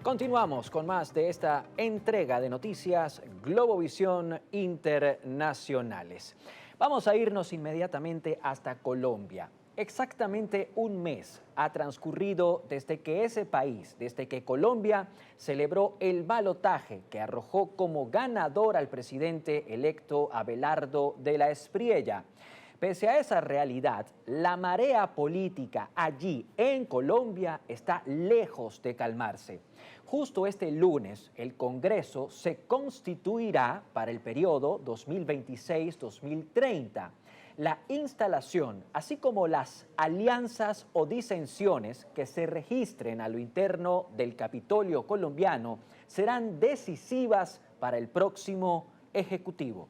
Continuamos con más de esta entrega de noticias Globovisión Internacionales. Vamos a irnos inmediatamente hasta Colombia. Exactamente un mes ha transcurrido desde que ese país, desde que Colombia celebró el balotaje que arrojó como ganador al presidente electo Abelardo de la Espriella. Pese a esa realidad, la marea política allí en Colombia está lejos de calmarse. Justo este lunes, el Congreso se constituirá para el periodo 2026-2030. La instalación, así como las alianzas o disensiones que se registren a lo interno del Capitolio colombiano, serán decisivas para el próximo Ejecutivo.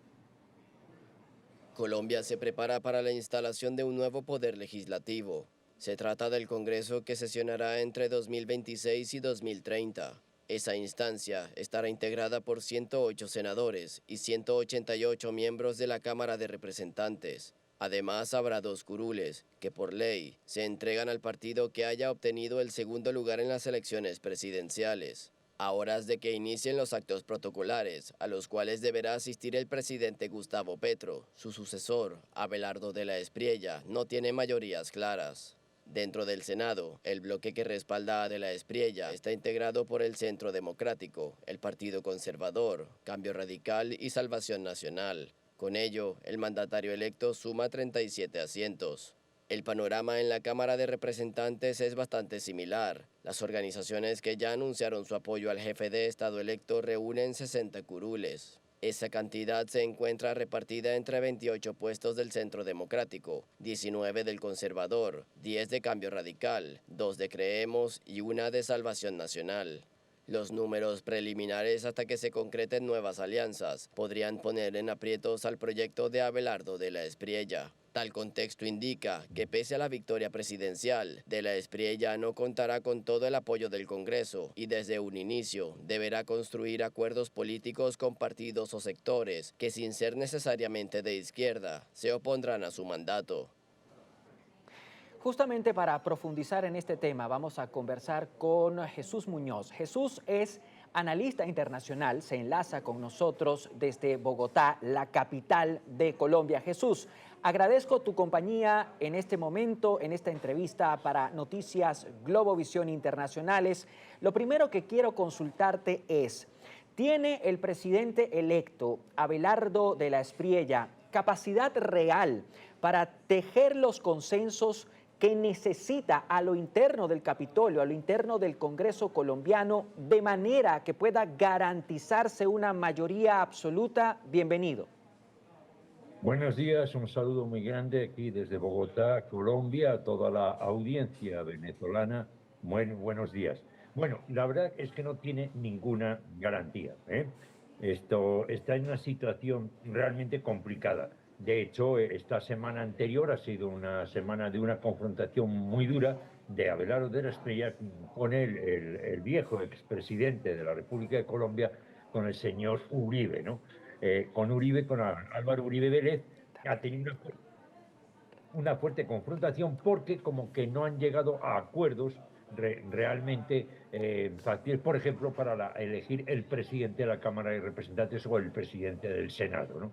Colombia se prepara para la instalación de un nuevo poder legislativo. Se trata del Congreso que sesionará entre 2026 y 2030. Esa instancia estará integrada por 108 senadores y 188 miembros de la Cámara de Representantes. Además, habrá dos curules, que por ley se entregan al partido que haya obtenido el segundo lugar en las elecciones presidenciales. A horas de que inicien los actos protocolares, a los cuales deberá asistir el presidente Gustavo Petro, su sucesor, Abelardo de la Espriella, no tiene mayorías claras. Dentro del Senado, el bloque que respalda a de la Espriella está integrado por el Centro Democrático, el Partido Conservador, Cambio Radical y Salvación Nacional. Con ello, el mandatario electo suma 37 asientos. El panorama en la Cámara de Representantes es bastante similar. Las organizaciones que ya anunciaron su apoyo al jefe de Estado electo reúnen 60 curules. Esa cantidad se encuentra repartida entre 28 puestos del Centro Democrático, 19 del Conservador, 10 de Cambio Radical, 2 de Creemos y 1 de Salvación Nacional. Los números preliminares hasta que se concreten nuevas alianzas podrían poner en aprietos al proyecto de Abelardo de la Espriella. Tal contexto indica que pese a la victoria presidencial, de la Espriella no contará con todo el apoyo del Congreso y desde un inicio deberá construir acuerdos políticos con partidos o sectores que sin ser necesariamente de izquierda se opondrán a su mandato. Justamente para profundizar en este tema vamos a conversar con Jesús Muñoz. Jesús es analista internacional, se enlaza con nosotros desde Bogotá, la capital de Colombia. Jesús, agradezco tu compañía en este momento, en esta entrevista para Noticias Globovisión Internacionales. Lo primero que quiero consultarte es, ¿tiene el presidente electo Abelardo de la Espriella capacidad real para tejer los consensos que necesita a lo interno del Capitolio, a lo interno del Congreso colombiano, de manera que pueda garantizarse una mayoría absoluta? Bienvenido. Buenos días, un saludo muy grande aquí desde Bogotá, Colombia, a toda la audiencia venezolana. Buenos días. Bueno, la verdad es que no tiene ninguna garantía, ¿eh? Esto está en una situación realmente complicada. De hecho, esta semana anterior ha sido una semana de una confrontación muy dura de Abelardo de la Espriella con el viejo expresidente de la República de Colombia, con el señor Uribe, ¿no? Con Uribe, con Álvaro Uribe Vélez, ha tenido una fuerte confrontación porque como que no han llegado a acuerdos realmente factibles, por ejemplo, para elegir el presidente de la Cámara de Representantes o el presidente del Senado, ¿no?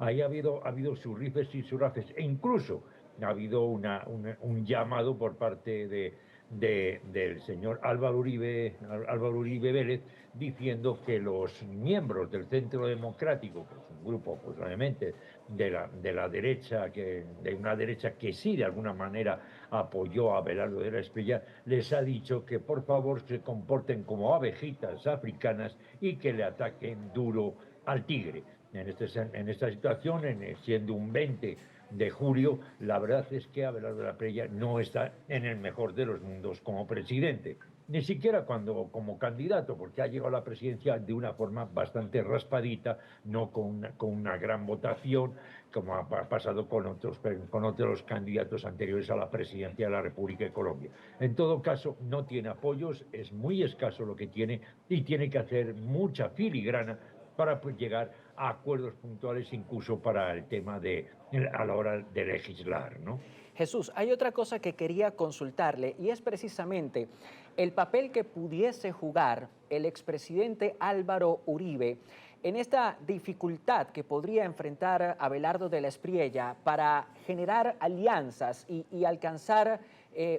Ahí ha habido sus rifes y sus rafes, e incluso ha habido un llamado por parte del señor Álvaro Uribe Vélez, diciendo que los miembros del Centro Democrático, que es un grupo, pues obviamente, de la derecha, de una derecha que sí de alguna manera apoyó a Abelardo de la Espriella, les ha dicho que por favor se comporten como abejitas africanas y que le ataquen duro al tigre. En esta situación, siendo un 20 de julio, la verdad es que Abelardo de la Espriella no está en el mejor de los mundos como presidente, ni siquiera como candidato, porque ha llegado a la presidencia de una forma bastante raspadita, no con una gran votación, como ha pasado con otros candidatos anteriores a la presidencia de la República de Colombia. En todo caso, no tiene apoyos, es muy escaso lo que tiene y tiene que hacer mucha filigrana para llegar a acuerdos puntuales, incluso para el tema a la hora de legislar, ¿no? Jesús, hay otra cosa que quería consultarle y es precisamente el papel que pudiese jugar el expresidente Álvaro Uribe en esta dificultad que podría enfrentar Abelardo de la Espriella para generar alianzas y alcanzar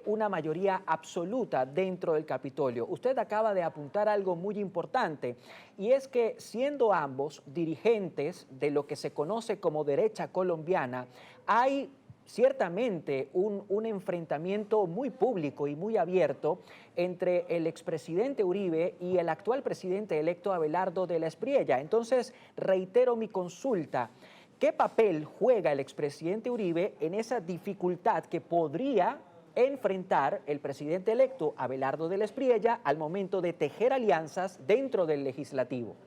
una mayoría absoluta dentro del Capitolio. Usted acaba de apuntar algo muy importante, y es que siendo ambos dirigentes de lo que se conoce como derecha colombiana, hay ciertamente un enfrentamiento muy público y muy abierto entre el expresidente Uribe y el actual presidente electo Abelardo de la Espriella. Entonces, reitero mi consulta. ¿Qué papel juega el expresidente Uribe en esa dificultad que podría enfrentar el presidente electo Abelardo de la Espriella al momento de tejer alianzas dentro del legislativo?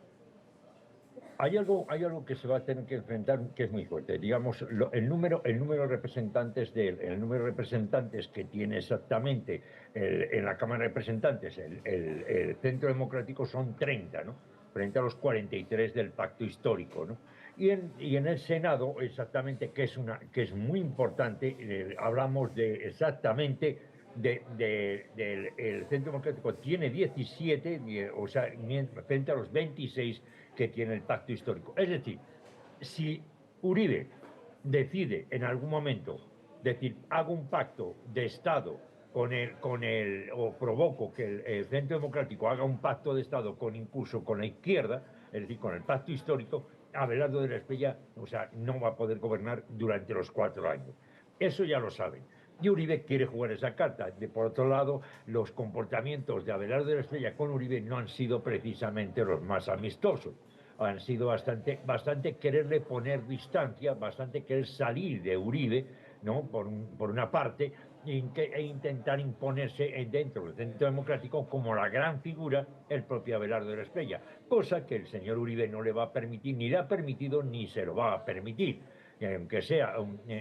Hay algo que se va a tener que enfrentar que es muy fuerte. Digamos, el número de representantes el número de representantes que tiene exactamente en la Cámara de Representantes el Centro Democrático son 30, ¿no? Frente a los 43 del Pacto Histórico, ¿no? Y en el Senado, exactamente, que es muy importante, hablamos de exactamente el Centro Democrático tiene 17, o sea, frente a los 26 que tiene el Pacto Histórico. Es decir, si Uribe decide en algún momento decir, hago un pacto de Estado o provoco que el Centro Democrático haga un pacto de Estado incluso con la izquierda, es decir, con el Pacto Histórico, Abelardo de la Espriella, o sea, no va a poder gobernar durante los 4 años. Eso ya lo saben. Y Uribe quiere jugar esa carta. Por otro lado, los comportamientos de Abelardo de la Espriella con Uribe no han sido precisamente los más amistosos. Han sido bastante quererle poner distancia, bastante querer salir de Uribe, ¿no? Por una parte, e intentar imponerse dentro del Centro Democrático como la gran figura el propio Abelardo de la Espriella, cosa que el señor Uribe no le va a permitir, ni le ha permitido, ni se lo va a permitir. Y aunque sea,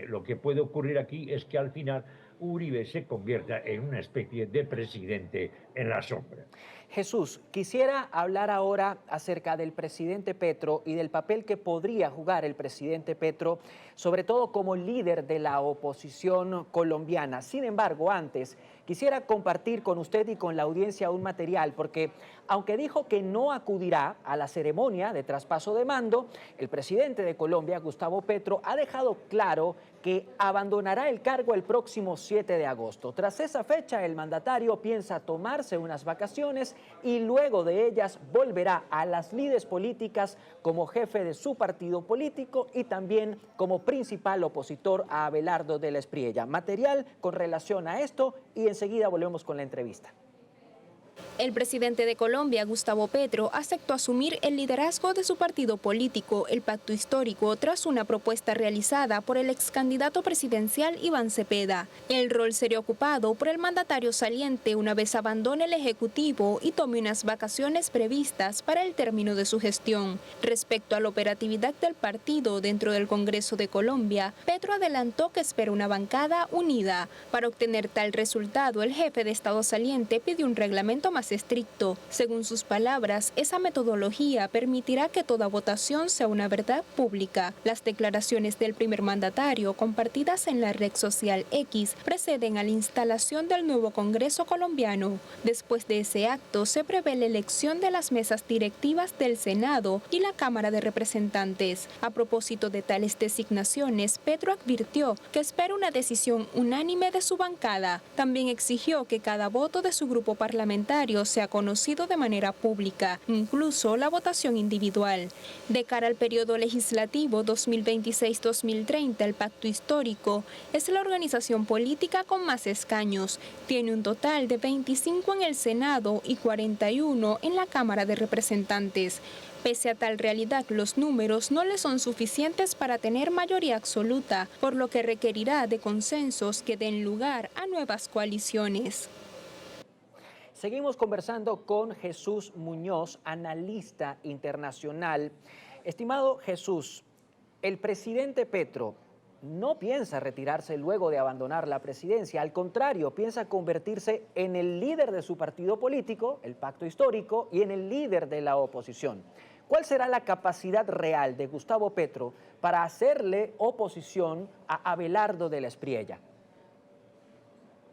lo que puede ocurrir aquí es que al final Uribe se convierta en una especie de presidente en la sombra. Jesús, quisiera hablar ahora acerca del presidente Petro y del papel que podría jugar el presidente Petro, sobre todo como líder de la oposición colombiana. Sin embargo, antes quisiera compartir con usted y con la audiencia un material, porque aunque dijo que no acudirá a la ceremonia de traspaso de mando, el presidente de Colombia, Gustavo Petro, ha dejado claro que abandonará el cargo el próximo 7 de agosto. Tras esa fecha, el mandatario piensa tomarse unas vacaciones y luego de ellas volverá a las lides políticas como jefe de su partido político y también como principal opositor a Abelardo de la Espriella. Material con relación a esto y enseguida volvemos con la entrevista. El presidente de Colombia, Gustavo Petro, aceptó asumir el liderazgo de su partido político, el Pacto Histórico, tras una propuesta realizada por el ex candidato presidencial Iván Cepeda. El rol sería ocupado por el mandatario saliente una vez abandone el Ejecutivo y tome unas vacaciones previstas para el término de su gestión. Respecto a la operatividad del partido dentro del Congreso de Colombia, Petro adelantó que espera una bancada unida. Para obtener tal resultado, el jefe de Estado saliente pidió un reglamento más estricto. Según sus palabras, esa metodología permitirá que toda votación sea una verdad pública. Las declaraciones del primer mandatario, compartidas en la red social X, preceden a la instalación del nuevo Congreso colombiano. Después de ese acto, se prevé la elección de las mesas directivas del Senado y la Cámara de Representantes. A propósito de tales designaciones, Petro advirtió que espera una decisión unánime de su bancada. También exigió que cada voto de su grupo parlamentario sea conocido de manera pública, incluso la votación individual. De cara al periodo legislativo 2026-2030, el Pacto Histórico es la organización política con más escaños. Tiene un total de 25 en el Senado y 41 en la Cámara de Representantes. Pese a tal realidad, los números no le son suficientes para tener mayoría absoluta, por lo que requerirá de consensos que den lugar a nuevas coaliciones. Seguimos conversando con Jesús Muñoz, analista internacional. Estimado Jesús, el presidente Petro no piensa retirarse luego de abandonar la presidencia, al contrario, piensa convertirse en el líder de su partido político, el Pacto Histórico, y en el líder de la oposición. ¿Cuál será la capacidad real de Gustavo Petro para hacerle oposición a Abelardo de la Espriella?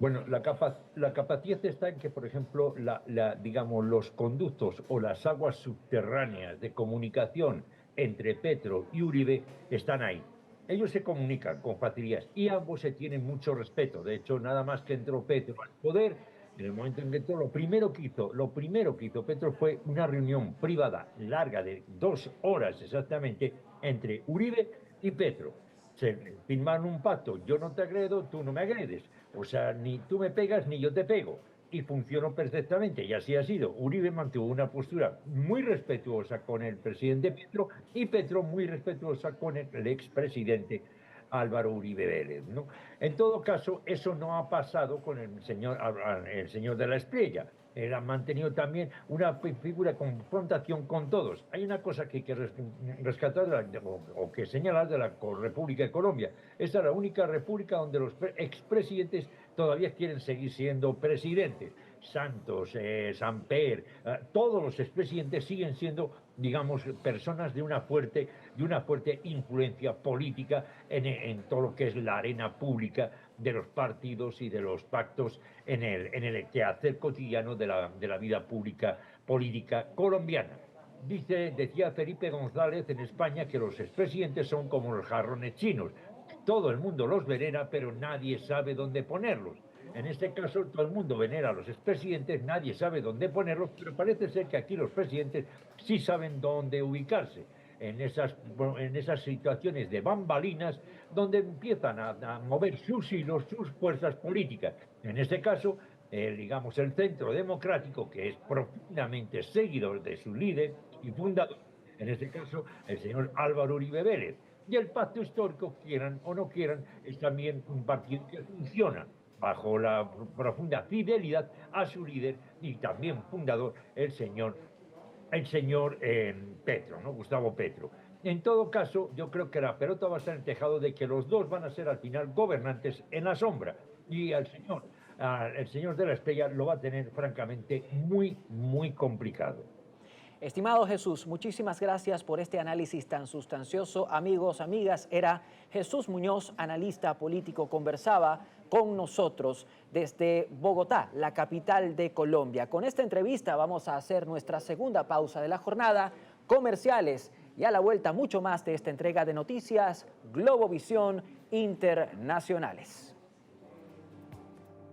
Bueno, la capacidad está en que, por ejemplo, digamos, los conductos o las aguas subterráneas de comunicación entre Petro y Uribe están ahí. Ellos se comunican con facilidad y ambos se tienen mucho respeto. De hecho, nada más que entró Petro al poder, en el momento en que entró, lo primero que hizo Petro fue una reunión privada larga de 2 horas exactamente entre Uribe y Petro. Se firmaron un pacto, yo no te agredo, tú no me agredes. O sea, ni tú me pegas ni yo te pego. Y funcionó perfectamente, y así ha sido. Uribe mantuvo una postura muy respetuosa con el presidente Petro y Petro muy respetuosa con el expresidente Álvaro Uribe Vélez, ¿no? En todo caso, eso no ha pasado con el señor de la Espriella. Él ha mantenido también una figura de confrontación con todos. Hay una cosa que hay que rescatar o que señalar de la República de Colombia. Esta es la única república donde los expresidentes todavía quieren seguir siendo presidentes. Santos, Samper, todos los expresidentes siguen siendo, digamos, personas de una fuerte influencia política en todo lo que es la arena pública de los partidos y de los pactos en el quehacer cotidiano de la vida pública política colombiana. Decía Felipe González en España que los expresidentes son como los jarrones chinos. Todo el mundo los venera, pero nadie sabe dónde ponerlos. En este caso, todo el mundo venera a los expresidentes, nadie sabe dónde ponerlos, pero parece ser que aquí los presidentes sí saben dónde ubicarse. En esas situaciones de bambalinas donde empiezan a mover sus hilos, sus fuerzas políticas. En este caso, digamos, el Centro Democrático, que es profundamente seguidor de su líder y fundador, en este caso, el señor Álvaro Uribe Vélez. Y el pacto histórico, quieran o no quieran, es también un partido que funciona bajo la profunda fidelidad a su líder y también fundador, el señor Petro, ¿no? Gustavo Petro. En todo caso, yo creo que la pelota va a estar en el tejado de que los dos van a ser al final gobernantes en la sombra y el señor de la Espriella lo va a tener francamente muy, muy complicado. Estimado Jesús, muchísimas gracias por este análisis tan sustancioso. Amigos, amigas, era Jesús Muñoz, analista político, conversaba con nosotros desde Bogotá, la capital de Colombia. Con esta entrevista vamos a hacer nuestra segunda pausa de la jornada, comerciales, y a la vuelta mucho más de esta entrega de noticias Globovisión Internacionales.